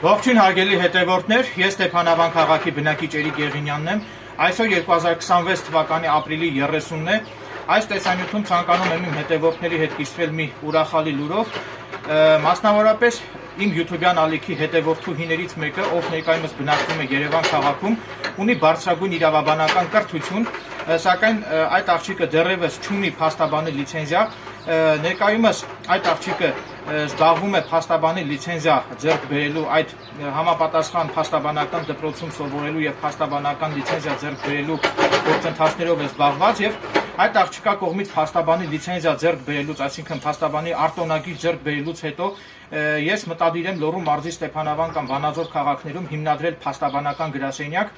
Ողջույն հարգելի հետևորդներ, ես Ստեփանավան քաղաքի բնակիչ Էրիկ Եղինյանն եմ։ Այսօր 2026 թվականի ապրիլի 30-ն է։ Այս տեսանյութում ցանկանում եմ իմ հետևորդների հետ կիսվել մի ուրախալի լուրով, մասնավորապես իմ YouTube-յան ալիքի հետևորդուհիներից մեկը, ով ներկայումս բնակվում է Երևան քաղաքում, ունի բարձրագույն իրավաբանական կրթություն, սակայն այդ աղջիկը դեռևս չունի փաստաբանի լիցենզիա։ Ներկայումս այդ աղջիկը զբաղվում է փաստաբանի լիցենզիա ձեռք բերելու, այդ համապատասխան փաստաբանական դպրոցում սովորելու եւ փաստաբանական լիցենզիա ձեռք բերելու գործընթացներով է զբաղված եւ այդ աղջկա կողմից փաստաբանի լիցենզիա ձեռք բերելուց, այսինքն փաստաբանի արտոնագիր ձեռք բերելուց հետո ես մտադիր եմ Լոռու մարզի Ստեփանավան կամ Վանաձոր քաղաքներում հիմնադրել փաստաբանական գրասենյակ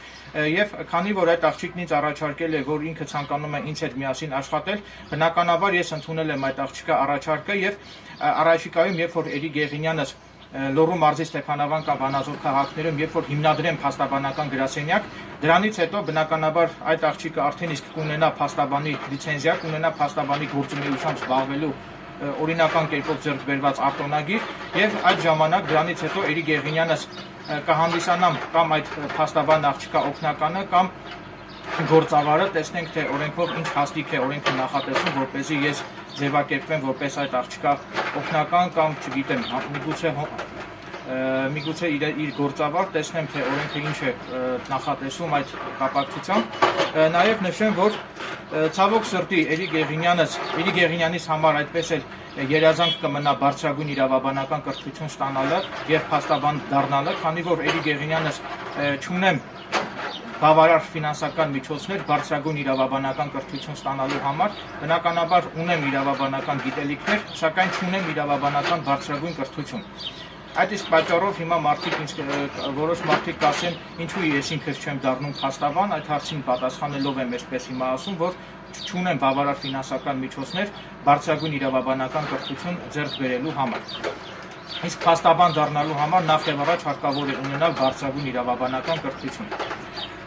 եւ քանի որ այդ աղջիկն ինձ առաջարկել է, որ ինքը ցանկանում է ինձ հետ միասին աշխատել, բնականաբար ես ընդունել եմ այդ աղջկա առաջարկը եւ առաջիկայում, երբ որ Էրիկ Եղինյանս Լոռու մարզի Ստեփանավան կամ Վանաձոր քաղաքներում, երբ որ հիմնադրեմ փաստաբանական գրասենյակ, դրանից հետո բնականաբար այդ աղջիկը արդեն իսկ կունենա փաստաբանի լիցենզիա, կունենա փաստաբանի գործունեությամբ զբաղվելու օրինական կերպով ձեռք բերված արտոնագիր եւ այդ ժամանակ դրանից հետո Էրիկ Եղինյանս կհանդիսանամ կամ այդ փաստաբան աղջկա օգնականը կամ գործավարը, տեսնենք թե օրենքով ինչ հաստիկ է օրենքը նախատեսում, որպեսզի ես ձևակերպվեմ որպես այդ աղջկա օգնական կամ չգիտեմ, միգուցե իր գործավար, տեսնեմ թե օրենքը ինչ է նախատեսում այդ կապակցությամբ։ Նաև նշեմ, որ ցավոք սրտի Էրիկ Եղինյանից համար այդպես էլ երազանք կմնա բարձրագույն իրավաբանական կրթություն ստանալը եւ փաստաբան դառնալը, քանի որ Էրիկ Եղինյանս չունեմ բավարար ֆինանսական միջոցներ բարձրագույն իրավաբանական կրթություն ստանալու համար, բնականաբար ունեմ իրավաբանական գիտելիքներ, սակայն չունեմ իրավաբանական բարձրագույն կրթություն։ Այդ իսկ պատճառով հիմա որոշ մարդիկ կասեն, ինչու ես ինքս չեմ դառնում փաստաբան, այդ հարցին պատասխանելով եմ այսպես հիմա ասում, որ չունեմ բավարար ֆինանսական միջոցներ բարձրագույն իրավաբանական կրթություն ձեռք բերելու համար։ Իսկ փաստաբան դառնալու համար նախ եւ առաջ հարկավոր է ունենալ բարձրագույն իրավաբանական կրթություն։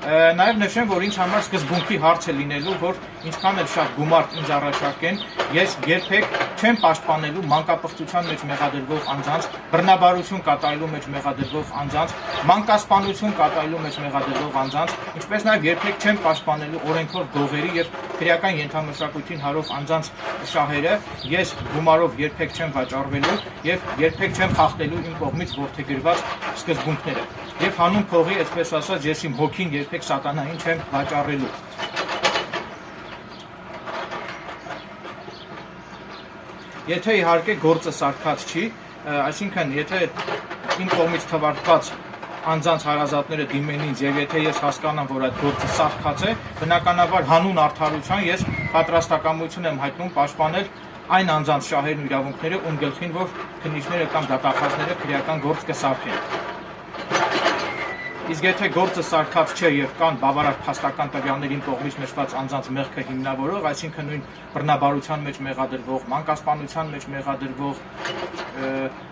Նաև նշեմ, որ ինձ համար սկզբունքի հարց է լինելու, որ ինչքան էլ շատ գումար ինձ առաջարկեն, ես երբեք չեմ պաշտպանելու մանկապղծության մեջ մեղադրվող անձանց, բռնաբարություն կատարելու մեջ մեղադրվող անձանց, մանկասպանություն կատարելու մեջ մեղադրվող անձանց, ինչպես նաև երբեք չեմ պաշտպանելու օրենքով գողերի եւ քրեական ենթամշակույթին հարող անձանց շահերը, ես գումարով երբեք չեմ վաճառվելու եւ երբեք չեմ խախտելու իմ կողմից որդեգրված սկզբունքները։ Եվ հանուն փողի, այսպես ասած, ես իմ հոգին երբեք սատանային չեմ վաճառելու։ Եթե իհարկե գործը սարքած չի, այսինքն եթե իմ կողմից թվարկված անձանց հարազատները դիմեն ինձ եւ եթե ես հասկանամ, որ այդ գործը սարքած է, բնականաբար հանուն արդարության ես պատրաստակամություն եմ հայտնում պաշտպանել այն անձանց շահերն ու իրավունքները, ում գլխին որ քննիչները կամ դատախազները քրեական գործ կսարքեն։ Իսկ եթե գործը սարքած չէ եւ կան բավարար փաստական տվյալներին կողմից նշված անձանց մեղքը հիմնավորող, այսինքն նույն բռնաբարության մեջ մեղադրվող, մանկասպանության մեջ մեղադրվող,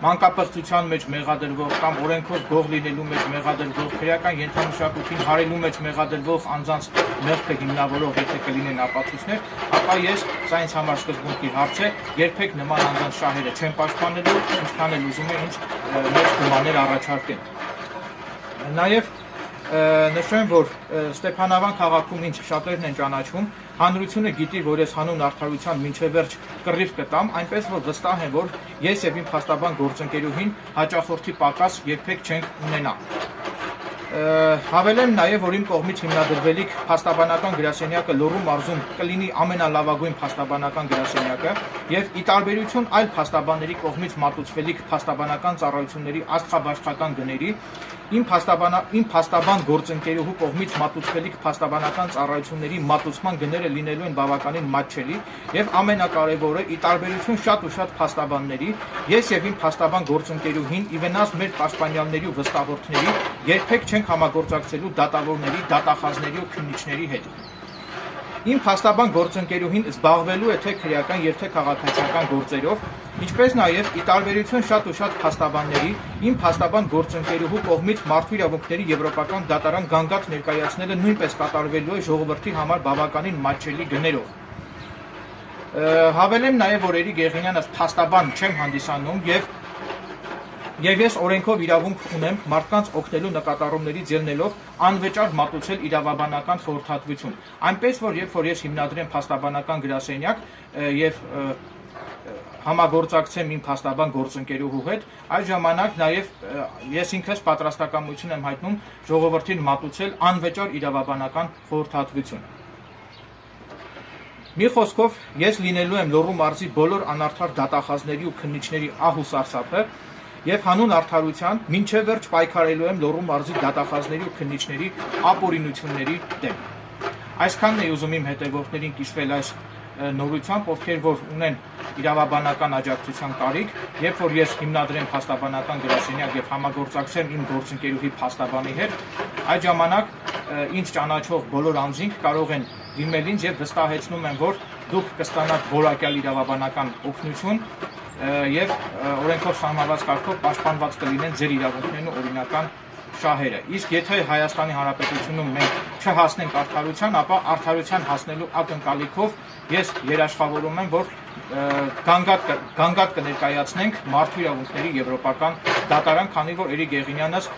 մանկապղծության մեջ մեղադրվող կամ օրենքով գող լինելու մեջ մեղադրվող, քրեական ենթամշակույթին հարելու մեջ մեղադրվող անձանց մեղքը հիմնավորող, եթե կլինեն ապացույցներ, ապա ես, սա ինձ համար սկզբունքի հարց է, երբեք նման անձանց շահերը չեմ պաշտպանելու, ինչքան էլ ուզում է ինձ մեծ գումարներ առաջարկեն։ Նաև նշեմ, որ Ստեփանավան քաղաքում ինձ շատերն են ճանաչում, հանրությունը գիտի, որ ես հանուն արդարության մինչև վերջ կռիվ կտամ, այնպես որ վստահ եմ, որ ես եւ իմ փաստաբան գործընկերուհին հաճախորդի պակաս երբեք չենք ունենա։ Հավելեմ նաև, որ իմ կողմից հիմնադրվելիք փաստաբանական գրասենյակը Լոռու մարզում կլինի ամենալավագույն փաստաբանական գրասենյակը եւ ի տարբերություն այլ փաստաբանների կողմից մատուցվելիք փաստաբանական ծառայությունների աստղաբաշխական գների, իմ փաստաբան գործընկերուհու կողմից մատուցվելիք փաստաբանական ծառայությունների մատուցման գները լինելու են բավականին մատչելի եւ ամենակարևորը, ի տարբերություն շատ ու շատ փաստաբանների, ես եւ իմ փաստաբան գործընկերուհին ի վնաս մեր պաշտպանյալների ու վստահորդների երբեք չենք համագործակցելու դատավորների, դատախազների ու քննիչների հետ։ Իմ փաստաբան գործընկերուհին զբաղվելու է թե քրեական եւ թե քաղաքացիական գործերով, ինչպես նաեւ ի տարբերություն շատ ու շատ փաստաբանների, իմ փաստաբան գործընկերուհու կողմից մարդու իրավունքների եվրոպական դատարան գանգատ ներկայացնելը նույնպես կատարվելու է ժողովրդի համար բավականին մատչելի գներով։ Հավելեմ նաեւ, որ Էրիկ Եղինյանս փաստաբան չեմ հանդիսանում եւ Եվ ես օրենքով իրավունք ունեմ մարդկանց օգնելու նկատառումներից ելնելով անվճար մատուցել իրավաբանական խորհրդատվություն։ Այնպես որ երբ որ ես հիմնադրեմ փաստաբանական գրասենյակ եւ համագործակցեմ իմ փաստաբան գործընկերուհու հետ, այդ ժամանակ նաեւ ես ինքս պատրաստակամություն եմ հայտնում ժողովրդին մատուցել անվճար իրավաբանական խորհրդատվություն։ Մի խոսքով ես լինելու եմ Լոռու մարզի բոլոր անարդար դատախազների ու քննիչների ահ ու սարսափը եւ հանուն արդարության մինչեւ վերջ պայքարելու եմ Լոռու մարզի դատախազների ու քննիչների ապօրինությունների դեմ։ Այսքանն է ուզում իմ հետևորդներին կիսվել այս նորությամբ, ովքեր որ ունեն իրավաբանական աջակցության կարիք, երբ որ ես հիմնադրեմ փաստաբանական գրասենյակ եւ համագործակցեմ իմ գործընկերուհի փաստաբանի հետ, այդ ժամանակ ինձ ճանաչող բոլոր անձինք կարող են դիմել ինձ եւ վստահեցնում եմ, որ դուք կստանաք որակյալ իրավաբանական օգնություն եւ օրենքով սահմանված կարգով պաշտպանված կլինեն ձեր իրավունքներն ու օրինական շահերը։ Իսկ եթե Հայաստանի Հանրապետությունում մենք չհասնենք արդարության, ապա արդարության հասնելու ակնկալիքով ես երաշխավորում եմ, որ գանգատ կներկայացնենք Մարդու իրավունքների եվրոպական դատարան, քանի որ Էրիկ Եղինյանս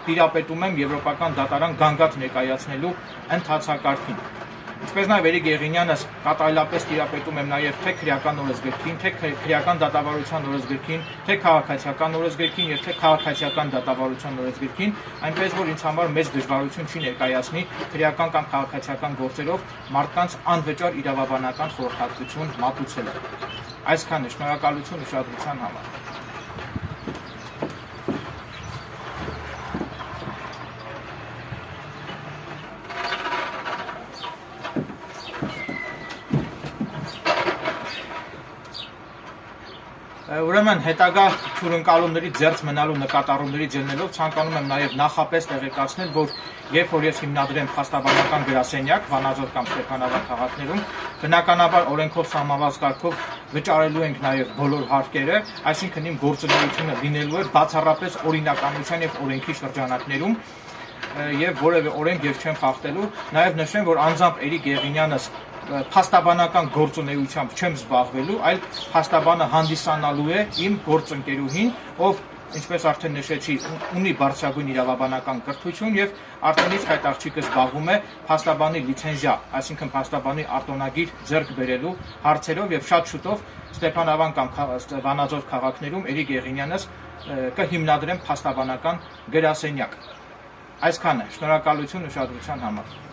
տիրապետում եմ եվրոպական դատարան գանգատ ներկայացնելու ընթացակարգին։ Ինչպես նաև Էրիկ Եղինյանս կատարելապես տիրապետում եմ նաև թե քրեական օրենսգրքին, թե քրեական դատավարության օրենսգրքին, թե քաղաքացիական օրենսգրքին եւ թե քաղաքացիական դատավարության օրենսգրքին, այնպես որ ինձ համար մեծ դժվարություն չի ներկայացնի քրեական կամ քաղաքացիական գործերով մարդկանց անվճար իրավաբանական խորհրդատվություն մատուցելը։ Այսքանն է, շնորհակալություն ուշադրության համար։ Ուրեմն հետագա հյուրընկալումների ձեռք մնալու նկատառումներից ելնելով ցանկանում եմ նաև նախապես տեղեկացնել, որ երբ որ ես հիմնադրեմ փաստաբանական գրասենյակ Վանաձոր կամ Ստեփանավան քաղաքներում, բնականաբար օրենքով սահմանված կարգով վճարելու ենք նաև բոլոր հարկերը, այսինքն իմ գործունեությունը լինելու է բացառապես օրինականության եւ օրենքի շրջանակներում եւ որևէ օրենք ես չեմ խախտելու, նաև նշեմ, որ անձամբ Էրիկ Եղինյանս փաստաբանական գործունեությամբ չեմ զբաղվելու, այլ փաստաբանը հանդիսանալու է իմ գործընկերուհին, ով, ինչպես արդեն նշեցի, ունի բարձրագույն իրավաբանական կրթություն եւ արդենից այդ աղջիկը զբաղվում է փաստաբանի լիցենզիա, այսինքն փաստաբանի արտոնագիր ձեռք բերելու հարցերով եւ շատ շուտով Ստեփանավան կամ Վանաձոր քաղաքներում Էրիկ Եղինյանս կհիմնադրեմ փաստաբանական գրասենյակ։ Այսքանը, շնորհակալություն ուշադրության համար։